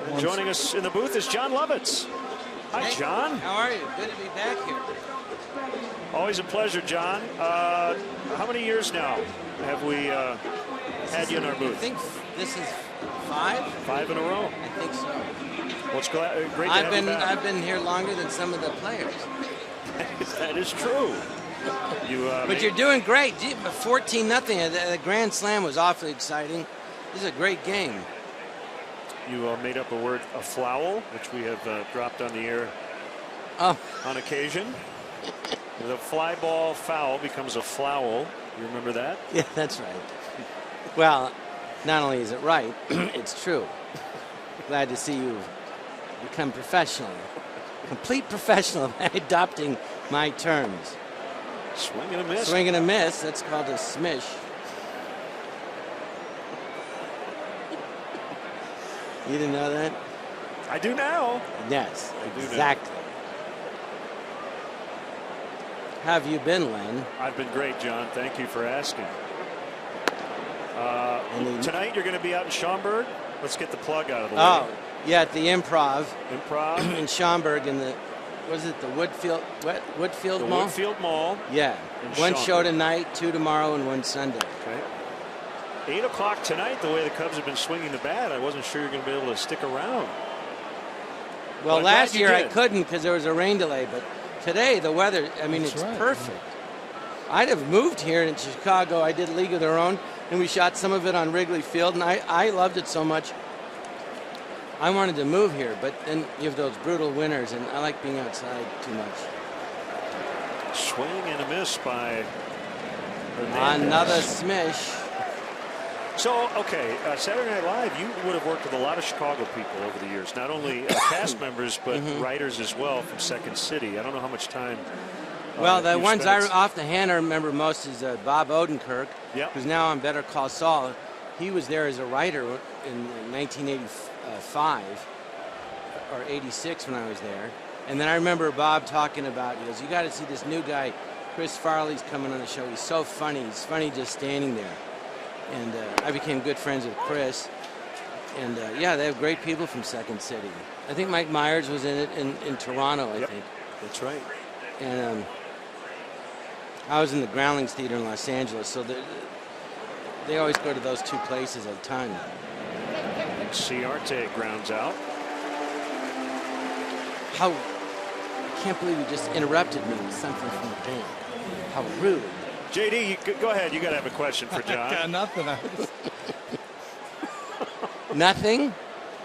And joining us in the booth is Jon Lovitz. Hi, John. How are you? Good to be back here. Always a pleasure, John. How many years now have we had you in our booth? I think this is 5. 5 in a row. I think so. Well, it's great to have you back. I've been here longer than some of the players. That is true. But you're doing great. 14-0. The Grand Slam was awfully exciting. This is a great game. You made up a flowl, which we have dropped on the air on occasion. The fly ball foul becomes a flowl. You remember that? Yeah, that's right. Well, not only is it right, it's true. Glad to see you become professional. Complete professional by adopting my terms. Swing and a miss. Swing and a miss. That's called a smish. You didn't know that? I do now. Yes, I do exactly. Now. How have you been, Len? I've been great, John. Thank you for asking. Tonight you're going to be out in Schaumburg. Let's get the plug out of the way. Oh, yeah, at the Improv. In Schaumburg in the, was it the Woodfield Mall? Woodfield Mall. Yeah. One show tonight, 2 tomorrow, and 1 Sunday. Okay. 8 o'clock tonight, the way the Cubs have been swinging the bat, I wasn't sure you're going to be able to stick around. Well, last year I couldn't because there was a rain delay, but today the weather, I mean, it's perfect. I'd have moved here in Chicago. I did League of Their Own, and we shot some of it on Wrigley Field, and I loved it so much. I wanted to move here, but then you have those brutal winters, and I like being outside too much. Swing and a miss by Hernandez. Another smish. So, okay, Saturday Night Live, you would have worked with a lot of Chicago people over the years, not only cast members, but writers as well from Second City. I don't know how much time. Well, the ones off the hand I remember most is Bob Odenkirk, who's now on Better Call Saul. He was there as a writer in 1985 or 86 when I was there. And then I remember Bob talking about, he goes, you got to see this new guy, Chris Farley's coming on the show. He's so funny. He's funny just standing there. And I became good friends with Chris. And, yeah, they have great people from Second City. I think Mike Myers was in it in Toronto, I think. That's right. And I was in the Groundlings Theater in Los Angeles, so they always go to those two places at a time. Ciarte grounds out. I can't believe you just interrupted me with something from the band. How rude. JD, go ahead. You got to have a question for John. I got nothing. Nothing?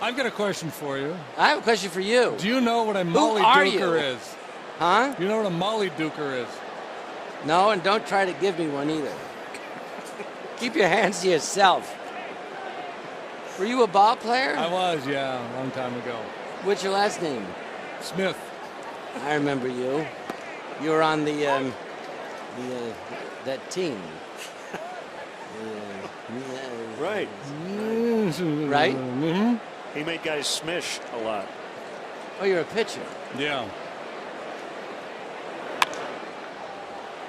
I've got a question for you. I have a question for you. Do you know what a Molly Duker is? Huh? Do you know what a Molly Duker is? No, and don't try to give me one either. Keep your hands to yourself. Were you a ball player? I was, yeah, a long time ago. What's your last name? Smith. I remember you. You were on that team. Right. Right? Mm-hmm. He made guys smish a lot. Oh, you're a pitcher. Yeah.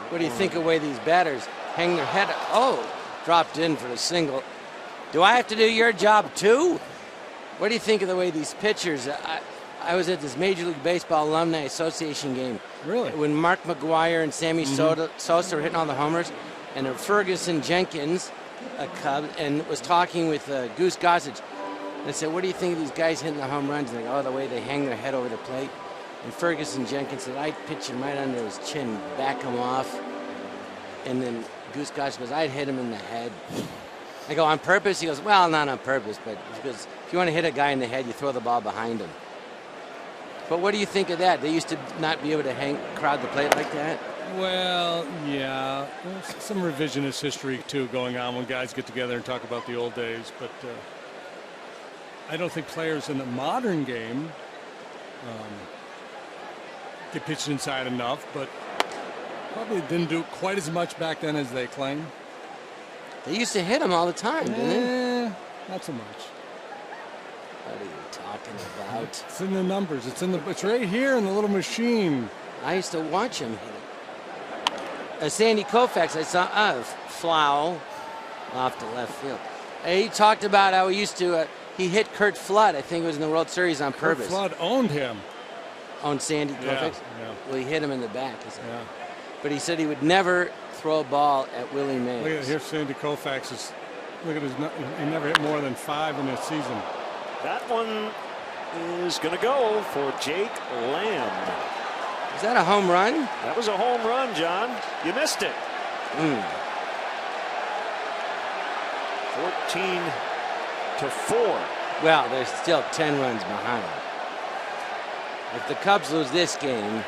What do you think of the way these batters hang their head? Oh, dropped in for a single. Do I have to do your job too? What do you think of the way these pitchers? I was at this Major League Baseball Alumni Association game. Really? When Mark McGwire and Sammy Sosa were hitting all the homers, and Ferguson Jenkins, a Cub, and was talking with Goose Gossage. And I said, what do you think of these guys hitting the home runs? And they go, oh, the way they hang their head over the plate. And Ferguson Jenkins said, I'd pitch him right under his chin, back him off. And then Goose Gossage goes, I'd hit him in the head. I go, on purpose? He goes, well, not on purpose, but because if you want to hit a guy in the head, you throw the ball behind him. But what do you think of that? They used to not be able to crowd the plate like that? Well, yeah. There's some revisionist history, too, going on when guys get together and talk about the old days. But I don't think players in the modern game get pitched inside enough, but probably didn't do quite as much back then as they claim. They used to hit him all the time, didn't they? Not so much. What are you talking about? It's in the numbers. It's right here in the little machine. I used to watch him hit it. Sandy Koufax, I saw Flow off to left field. He talked about how he used to He hit Kurt Flood. I think it was in the World Series on purpose. Flood owned him. Owned Sandy Koufax? Yeah. Well, he hit him in the back. Yeah. But he said he would never throw a ball at Willie Mays. Look at here's Sandy Koufax. Look at he never hit more than 5 in a season. That one is going to go for Jake Lamb. Is that a home run? That was a home run, John. You missed it. 14-4. Well, they're still 10 runs behind. If the Cubs lose this game,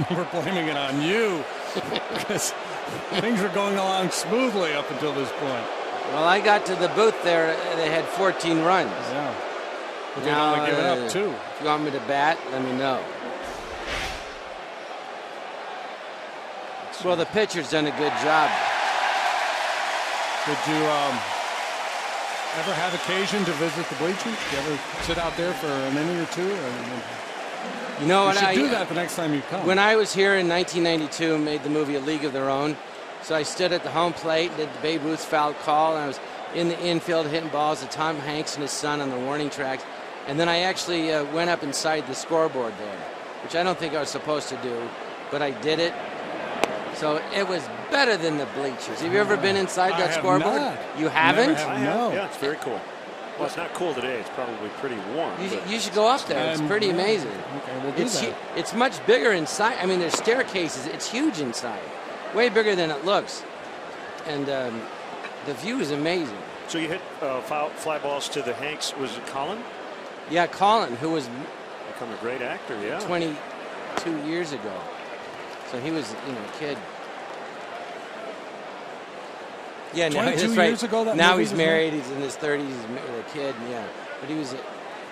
we're blaming it on you because things were going along smoothly up until this point. Well, I got to the booth there. They had 14 runs. Yeah. But they'd Now, only given up 2. If you want me to bat, let me know. Well, the pitcher's done a good job. Did you ever have occasion to visit the bleachers? Did you ever sit out there for an inning or two? You know what? You should do that the next time you come. When I was here in 1992, made the movie A League of Their Own. So I stood at the home plate, did the Babe Ruth foul call, and I was in the infield hitting balls to Tom Hanks and his son on the warning tracks. And then I actually went up inside the scoreboard there, which I don't think I was supposed to do, but I did it. So it was better than the bleachers. Have you ever been inside that scoreboard? Not. You haven't? I have. Yeah, it's very cool. Well, it's not cool today. It's probably pretty warm. You should go up there. It's pretty amazing. Okay, we'll do that. It's much bigger inside. I mean, there's staircases. It's huge inside. Way bigger than it looks. And the view is amazing. So you hit fly balls to the Hanks. Was it Colin? Yeah, Colin, who was become a great actor, yeah. 22 years ago. So he was, a kid. Yeah, now that's right. Years ago, now he's married. He's in his 30s. He's with a kid. Yeah, but he was,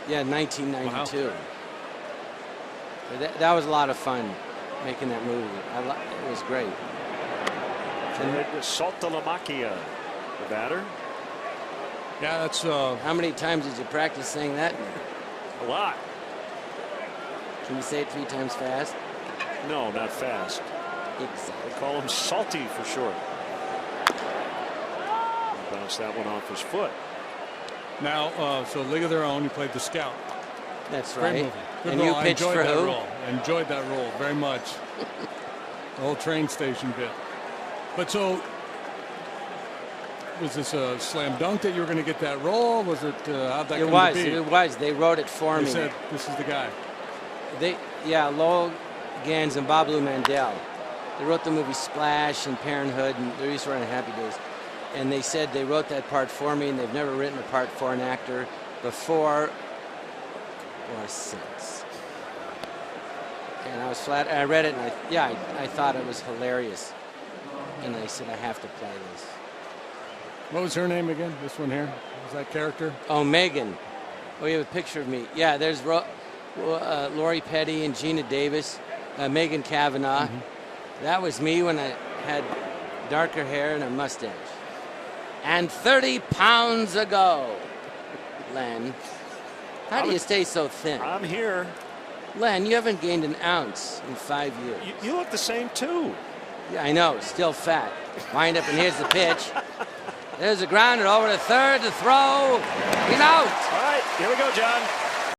1992. Wow. But that was a lot of fun making that movie. It was great. Saltalamacchia, the batter. Yeah, that's. How many times did you practice saying that? A lot. Can you say it 3 times fast? No, not fast. Exactly. They call him Salty for short. Bounce that one off his foot. Now, so League of Their Own, you played the scout. That's Great right. movie. Good And role. you pitched for who? I enjoyed that role very much. The whole train station bit. But so, was this a slam dunk that you were going to get that role? Was it how'd that come to be? It was. They wrote it for me. They said, this is the guy. Lowell Gans and Bob Lou Mandel. They wrote the movie Splash and Parenthood, and they used to run in Happy Days. And they said they wrote that part for me, and they've never written a part for an actor before or since. And I was flat. I read it, and I thought it was hilarious. And I said, I have to play this. What was her name again? This one here? Was that character? Oh, Megan. Oh, you have a picture of me. Yeah, there's Lori Petty and Gina Davis, Megan Cavanaugh. Mm-hmm. That was me when I had darker hair and a mustache. And 30 pounds ago, Len. How do you stay so thin? I'm here. Len, you haven't gained an ounce in 5 years. You look the same, too. Yeah, I know. Still fat. Wind up, and here's the pitch. There's a grounder over to third to throw. He's out. All right, here we go, John.